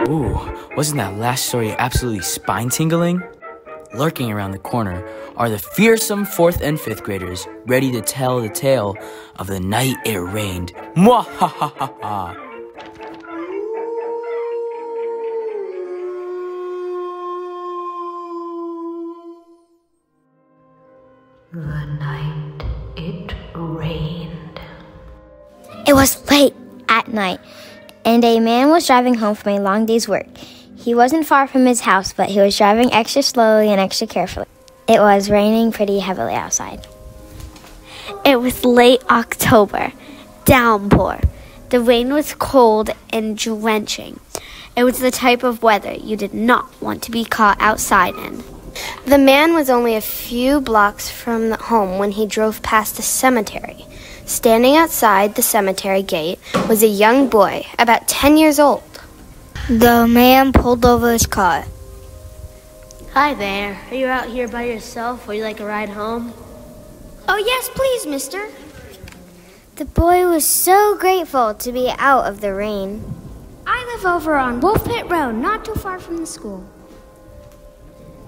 Ooh, wasn't that last story absolutely spine-tingling? Lurking around the corner are the fearsome 4th and 5th graders, ready to tell the tale of the night it rained. Mwahahaha! The night it rained. It was late at night, and a man was driving home from a long day's work. He wasn't far from his house, but he was driving extra slowly and extra carefully. It was raining pretty heavily outside. It was late October. Downpour. The rain was cold and drenching. It was the type of weather you did not want to be caught outside in. The man was only a few blocks from home when he drove past a cemetery. Standing outside the cemetery gate was a young boy, about 10 years old. The man pulled over his car. Hi there. Are you out here by yourself? Would you like a ride home? Oh, yes, please, mister. The boy was so grateful to be out of the rain. I live over on Wolf Pit Road, not too far from the school.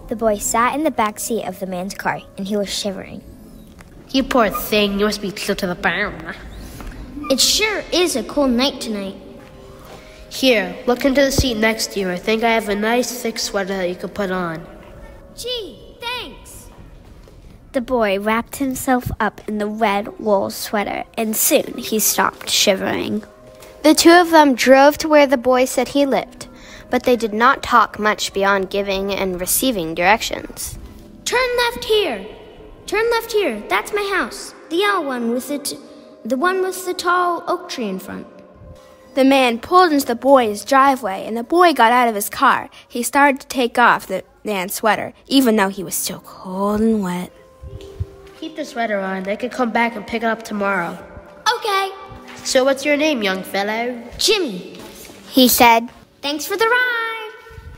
The boy sat in the back seat of the man's car, and he was shivering. You poor thing. You must be close to the bone. It sure is a cold night tonight. Here, look into the seat next to you. I think I have a nice thick sweater that you could put on. Gee, thanks. The boy wrapped himself up in the red wool sweater, and soon he stopped shivering. The two of them drove to where the boy said he lived, but they did not talk much beyond giving and receiving directions. Turn left here. Turn left here. That's my house. The yellow one with the one with the tall oak tree in front. The man pulled into the boy's driveway, and the boy got out of his car. He started to take off the man's sweater, even though he was still cold and wet. Keep the sweater on. They could come back and pick it up tomorrow. Okay. So what's your name, young fellow? Jimmy, he said. Thanks for the ride.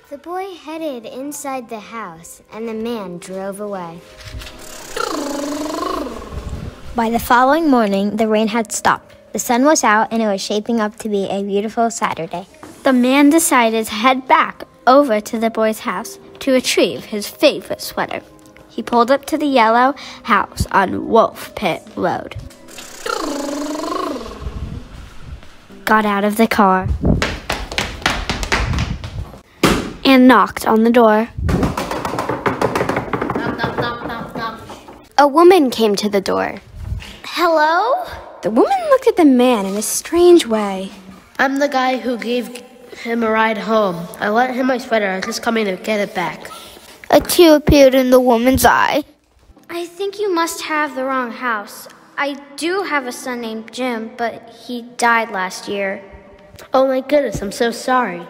The boy headed inside the house, and the man drove away. By the following morning, the rain had stopped. The sun was out, and it was shaping up to be a beautiful Saturday. The man decided to head back over to the boy's house to retrieve his favorite sweater. He pulled up to the yellow house on Wolf Pit Road. Got out of the car and knocked on the door. Knock, knock, knock, knock, knock. A woman came to the door. Hello? The woman looked at the man in a strange way. I'm the guy who gave him a ride home. I lent him my sweater. I was just coming to get it back. A tear appeared in the woman's eye. I think you must have the wrong house. I do have a son named Jim, but he died last year. Oh my goodness, I'm so sorry.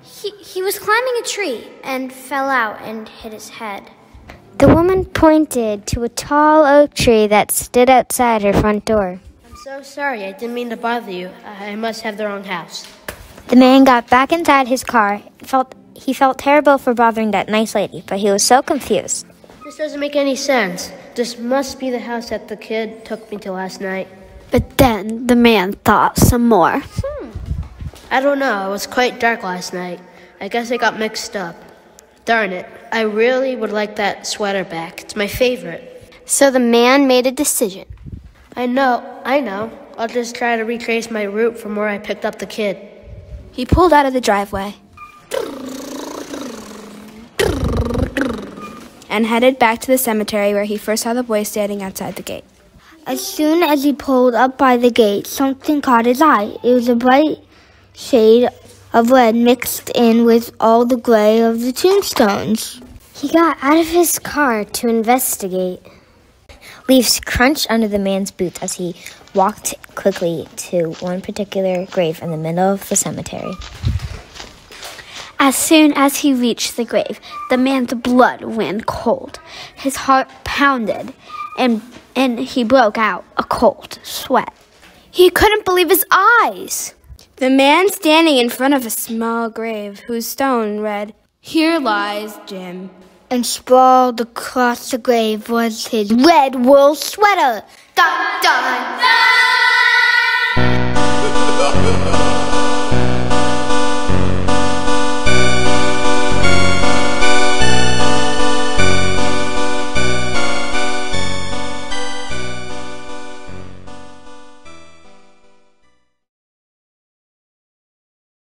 He was climbing a tree and fell out and hit his head. The woman pointed to a tall oak tree that stood outside her front door. I'm so sorry. I didn't mean to bother you. I must have the wrong house. The man got back inside his car. He felt terrible for bothering that nice lady, but he was so confused. This doesn't make any sense. This must be the house that the kid took me to last night. But then the man thought some more. I don't know. It was quite dark last night. I guess I got mixed up. Darn it. I really would like that sweater back. It's my favorite. So the man made a decision. I know. I'll just try to retrace my route from where I picked up the kid. He pulled out of the driveway and headed back to the cemetery where he first saw the boy standing outside the gate. As soon as he pulled up by the gate, something caught his eye. It was a bright shade of red mixed in with all the gray of the tombstones. He got out of his car to investigate. Leaves crunched under the man's boots as he walked quickly to one particular grave in the middle of the cemetery. As soon as he reached the grave, the man's blood ran cold. His heart pounded, and he broke out a cold sweat. He couldn't believe his eyes. The man standing in front of a small grave whose stone read, "Here lies Jim." And sprawled across the grave was his red wool sweater. Dun, dun, dun!